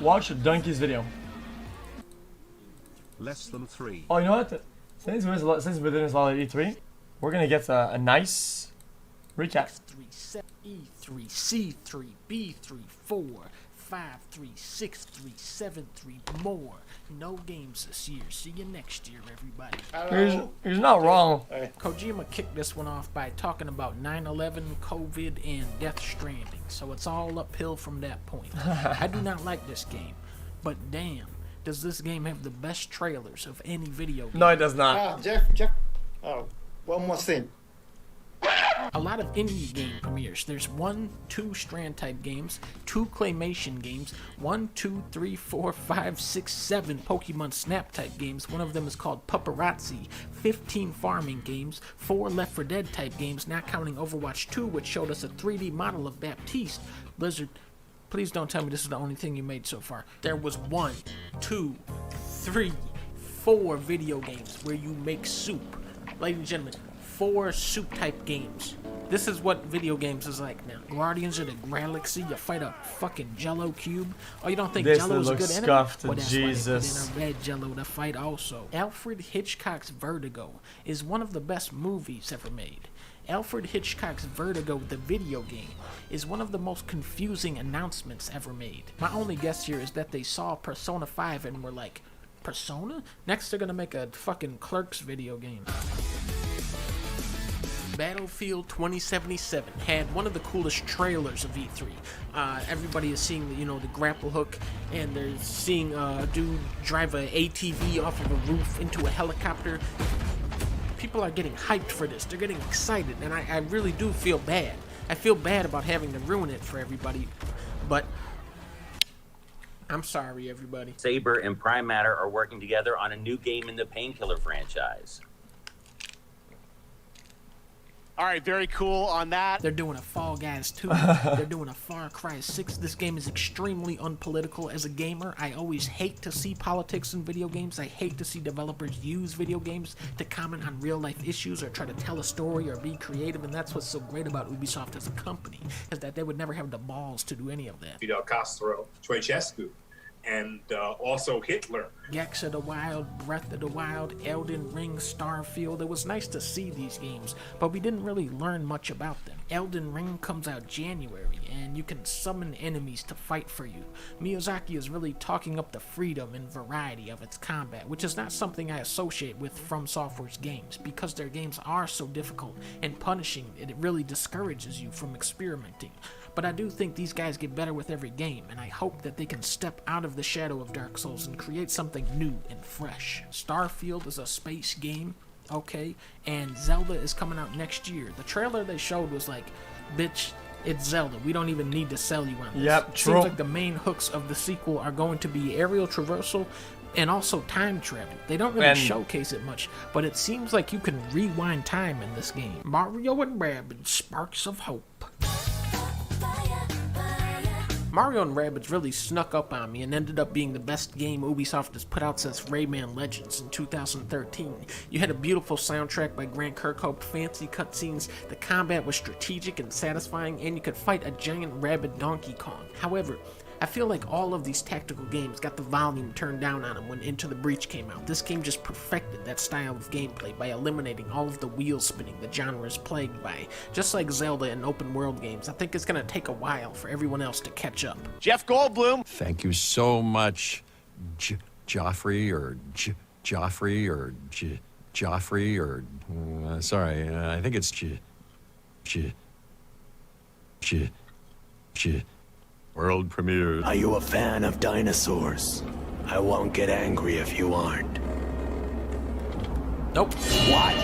watch Dunkey's video. Less than 3. Oh, you know what? Since we did this lot of E3, we're gonna get a nice recap. F3, E3, C3, B3, 4, 5, 3, 6, 3, 7, 3, more. No games this year. See you next year, everybody. He's not wrong. Kojima kicked this one off by talking about 9/11, COVID, and Death Stranding. So it's all uphill from that point. I do not like this game, but damn, does this game have the best trailers of any video game? No, it does not. Jeff. Oh, one more thing. A lot of indie game premieres. There's 1, 2 Strand type games, 2 claymation games, 1, 2, 3, 4, 5, 6, 7 Pokemon Snap type games. One of them is called Paparazzi. 15 farming games, 4 Left 4 Dead type games, not counting Overwatch 2, which showed us a 3D model of Baptiste. Blizzard, please don't tell me this is the only thing you made so far. There was 1, 2, 3, 4 video games where you make soup. Ladies and gentlemen, 4 soup type games. This is what video games is like now. Guardians of the Galaxy, you fight a fucking Jello cube. Oh, you don't think Jello's a good enemy? Well, that's Jesus. why they put in a red Jello to fight also. Alfred Hitchcock's Vertigo is one of the best movies ever made. Alfred Hitchcock's Vertigo, the video game, is one of the most confusing announcements ever made. My only guess here is that they saw Persona 5 and were like, Persona? Next they're gonna make a fucking Clerks video game. Battlefield 2077 had one of the coolest trailers of E3. Everybody is seeing, the grapple hook, and they're seeing a dude drive a ATV off of a roof into a helicopter. People are getting hyped for this. They're getting excited, and I really do feel bad. I feel bad about having to ruin it for everybody, but I'm sorry, everybody. Saber and Prime Matter are working together on a new game in the Painkiller franchise. All right, very cool on that. They're doing a Fall Guys 2. They're doing a Far Cry 6. This game is extremely unpolitical. As a gamer, I always hate to see politics in video games. I hate to see developers use video games to comment on real-life issues or try to tell a story or be creative, and that's what's so great about Ubisoft as a company, is that they would never have the balls to do any of that. Fidel Castro, Ceausescu, and also Hitler. Gex of the Wild, Breath of the Wild, Elden Ring, Starfield. It was nice to see these games, but we didn't really learn much about them. Elden Ring comes out January, and you can summon enemies to fight for you. Miyazaki is really talking up the freedom and variety of its combat, which is not something I associate with From Software's games, because their games are so difficult and punishing, it really discourages you from experimenting. But I do think these guys get better with every game, and I hope that they can step out of the shadow of Dark Souls and create something new and fresh. Starfield is a space game, okay, and Zelda is coming out next year. The trailer they showed was like, bitch, it's Zelda. We don't even need to sell you on this. Yep, true. Seems like the main hooks of the sequel are going to be aerial traversal and also time travel. They don't really showcase it much, but it seems like you can rewind time in this game. Mario and Rabbids, Sparks of Hope. Mario & Rabbids really snuck up on me and ended up being the best game Ubisoft has put out since Rayman Legends in 2013. You had a beautiful soundtrack by Grant Kirkhope, fancy cutscenes, the combat was strategic and satisfying, and you could fight a giant rabid Donkey Kong. However, I feel like all of these tactical games got the volume turned down on them when Into the Breach came out. This game just perfected that style of gameplay by eliminating all of the wheel spinning the genre is plagued by. Just like Zelda and open world games, I think it's going to take a while for everyone else to catch up. Jeff Goldblum. Thank you so much, Joffrey, sorry, I think it's World premiere. Are you a fan of dinosaurs? I won't get angry if you aren't. Nope. What?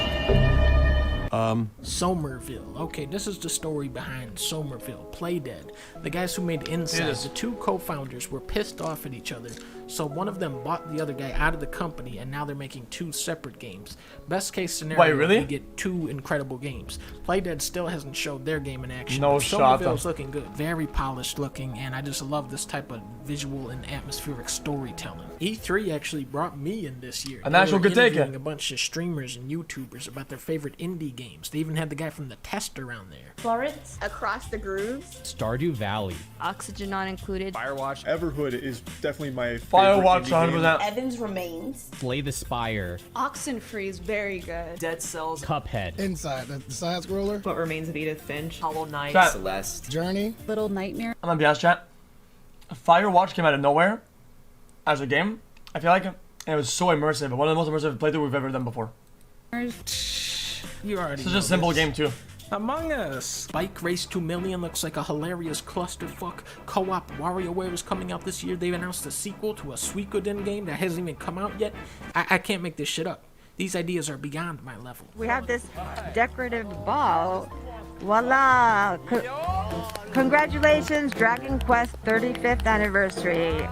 Somerville. Okay, this is the story behind Somerville, Playdead. The guys who made Inside, the two co-founders were pissed off at each other, so one of them bought the other guy out of the company, and now they're making 2 separate games. Best case scenario, we get 2 incredible games. Playdead still hasn't showed their game in action. No shot. Somerville's looking good. Very polished looking, and I just love this type of visual and atmospheric storytelling. E3 actually brought me in this year. A natural good take. Interviewing a bunch of streamers and YouTubers about their favorite indie games. They even had the guy from The Test around there. Florence, Across the Grooves, Stardew Valley, Oxygen Not Included, Firewatch, Everhood is definitely my favorite. Firewatch 100%. Evans Remains, Slay the Spire, Oxenfree is very good, Dead Cells, Cuphead, Inside, the side scroller, What Remains of Edith Finch, Hollow Knight, Chat. Celeste, Journey, Little Nightmare. I'm gonna be honest, chat. Firewatch came out of nowhere as a game, I feel like, and it was so immersive. One of the most immersive playthroughs we've ever done before. You already Such know a simple this. game too. Among Us. Bike Race 2 Million looks like a hilarious clusterfuck. Co-op WarioWare is coming out this year. They've announced a sequel to a Suikoden game that hasn't even come out yet. I can't make this shit up. These ideas are beyond my level. We have this decorative ball. Voila! Congratulations, Dragon Quest 35th anniversary.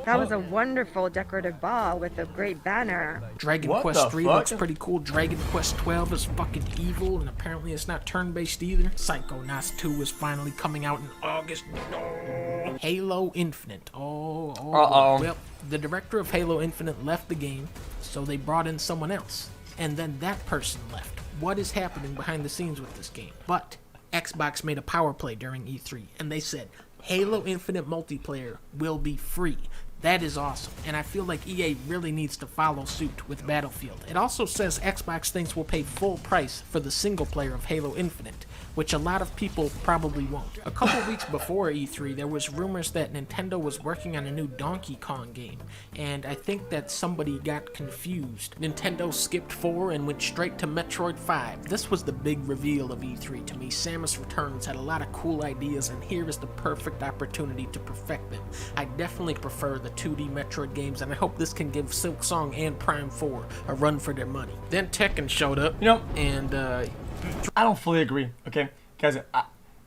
That was a wonderful decorative ball with a great banner. Dragon What Quest the 3 fuck? looks pretty cool. Dragon Quest 12 is fucking evil, and apparently it's not turn-based either. Psychonauts 2 is finally coming out in August. No. Halo Infinite. Oh. Well, the director of Halo Infinite left the game, so they brought in someone else. And then that person left. What is happening behind the scenes with this game? But Xbox made a power play during E3, and they said, Halo Infinite multiplayer will be free. That is awesome, and I feel like EA really needs to follow suit with Battlefield. It also says Xbox thinks we'll pay full price for the single player of Halo Infinite, which a lot of people probably won't. A couple weeks before E3, there was rumors that Nintendo was working on a new Donkey Kong game, and I think that somebody got confused. Nintendo skipped 4 and went straight to Metroid 5. This was the big reveal of E3 to me. Samus Returns had a lot of cool ideas, and here is the perfect opportunity to perfect them. I definitely prefer the 2D Metroid games, and I hope this can give Silksong and Prime 4 a run for their money. Then Tekken showed up, and I don't fully agree, okay? Guys,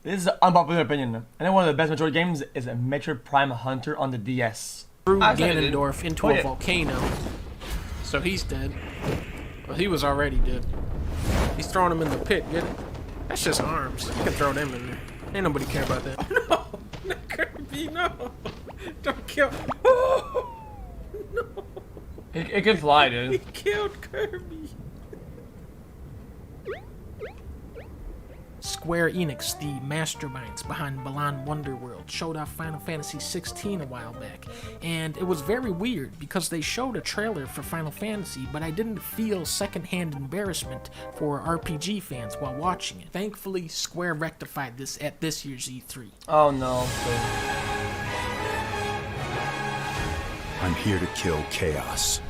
this is an unpopular opinion. I think one of the best Metroid games is a Metroid Prime Hunter on the DS. threw Ganondorf into a volcano, so he's dead. Well, he was already dead. He's throwing him in the pit, get it? That's just arms. You can throw them in there. Ain't nobody care about that. Oh, no! Kirby, no! Don't kill... Oh, no! It can fly, dude. He killed Kirby! Square Enix, the masterminds behind Balan Wonderworld, showed off Final Fantasy XVI a while back, and it was very weird because they showed a trailer for Final Fantasy, but I didn't feel secondhand embarrassment for RPG fans while watching it. Thankfully, Square rectified this at this year's E3. Oh no. I'm here to kill Chaos.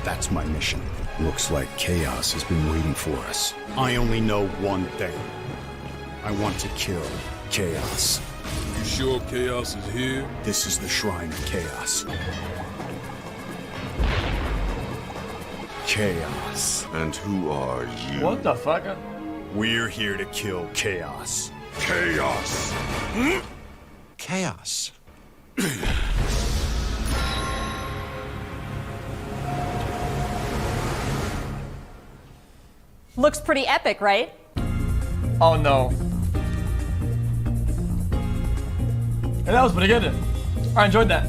That's my mission. Looks like Chaos has been waiting for us. I only know one thing. I want to kill Chaos. You sure Chaos is here? This is the Shrine of Chaos. Chaos. And who are you? What the fuck? We're here to kill Chaos. Chaos. Chaos. Looks pretty epic, right? Oh no. And that was pretty good. I enjoyed that.